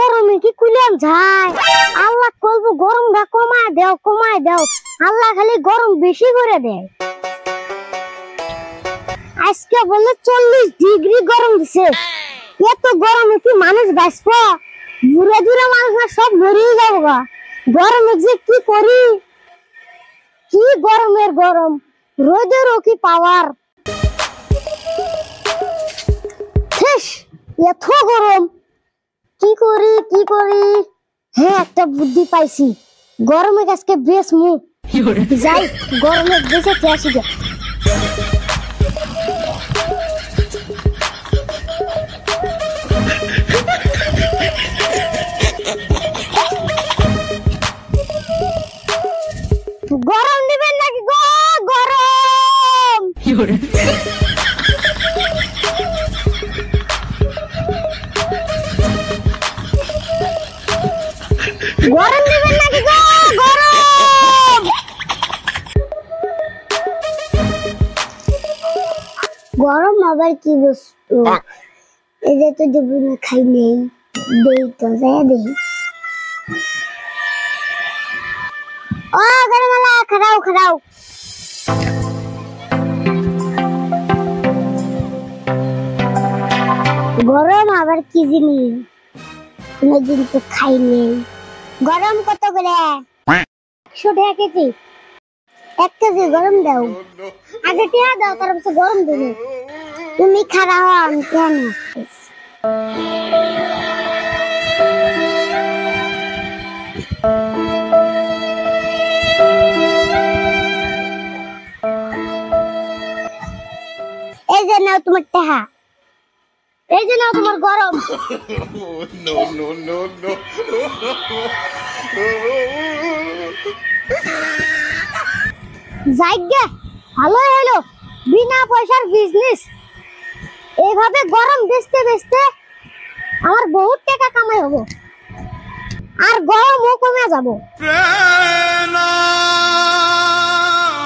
গরমে কি কুলিয়াম যায়। আল্লাহ বলবো গরমটা কমায় দাও। আল্লাহ খালি গরম বেশি করে দেয়। আজকে বলে 40 ডিগ্রি গরম দিছে। এত গরমে কি মানুষ বাঁচবো? দূরে দূরে মানুষ সব মরেই যাবো গা। গরমে যে কি করি, কি গরমের গরম, রোদেরও কি পাওয়ার। এত গরম, কি করি। হ্যাঁ, একটা বুদ্ধি পাইছি। গরমে আজকে বেশ মুখ যাই, গরমে বেশে আসি গে। গরম দিবেন নাকি গো? গরম গরম দিবেন নাকি গো? গরম গরম আবার কি বস্তু? এটা তো জীবনে খাই নেই, দেই তো যায় দেই। ও গরমলা, খাড়াও। গরম আবার কি জিনিস? কোনদিন তো খাই নেই। গরম কত করে? 100 টাকা কেজি। 1 কেজি গরম দাও। আগে টিয়া দাও, তারপর গরম দেবো। তুমি খারাপ, আমি কেন এই যে নাও তোমার টাকা, এই যে নাও তোমার গরম। জায়গা ভালো হলো, বিনা পয়সার বিজনেস। এইভাবে গরম বেচতে আমার বহুত টাকা কামাই হবো, আর গরমও কমে যাবো।